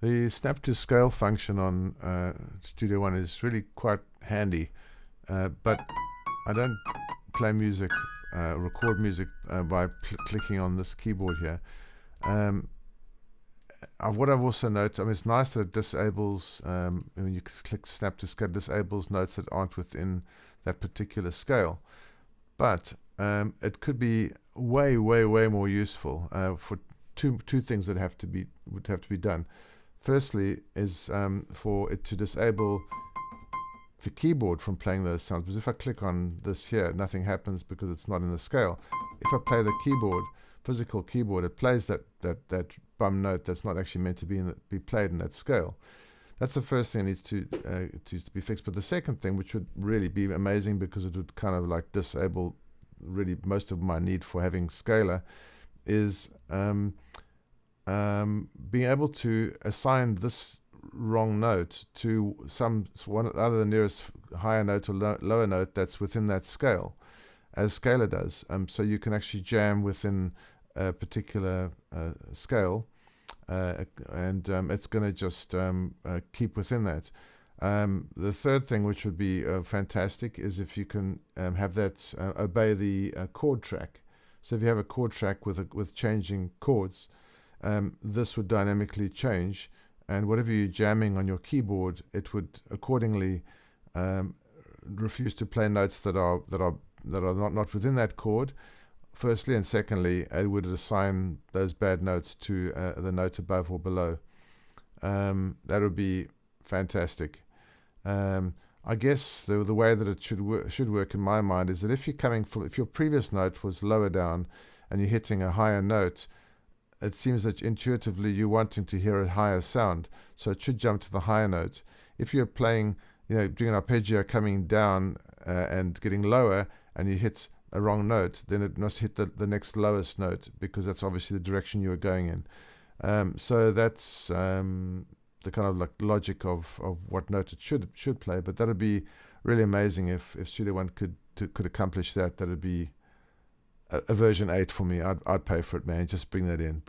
The snap to scale function on Studio One is really quite handy, but I don't play music, record music by clicking on this keyboard here. Um, what I've also noticed, I mean, it's nice that it disables, when you click snap to scale, disables notes that aren't within that particular scale. But it could be way, way, way more useful for two things that would have to be done. Firstly, is for it to disable the keyboard from playing those sounds. Because if I click on this here, nothing happens because it's not in the scale. If I play the keyboard, physical keyboard, it plays that bum note that's not actually meant to be played in that scale. That's the first thing that needs to be fixed. But the second thing, which would really be amazing because it would kind of like disable really most of my need for having scalar, is being able to assign this wrong note to one other than nearest higher note or lower note that's within that scale, as scalar does. So you can actually jam within a particular scale, and it's going to just keep within that. The third thing, which would be fantastic, is if you can have that obey the chord track. So if you have a chord track with changing chords, this would dynamically change, and whatever you're jamming on your keyboard, it would accordingly refuse to play notes that are not within that chord. Firstly, and secondly, it would assign those bad notes to the note above or below. That would be fantastic. I guess the way that it should work in my mind is that if your previous note was lower down and you're hitting a higher note, it seems that intuitively you're wanting to hear a higher sound, so it should jump to the higher note. If you're playing, doing an arpeggio coming down and getting lower, and you hit a wrong note, then it must hit the next lowest note, because that's obviously the direction you were going in. So that's the kind of like logic of what note it should play. But that would be really amazing if Studio One could accomplish that. That would be a version 8 for me. I'd pay for it, man. Just bring it in.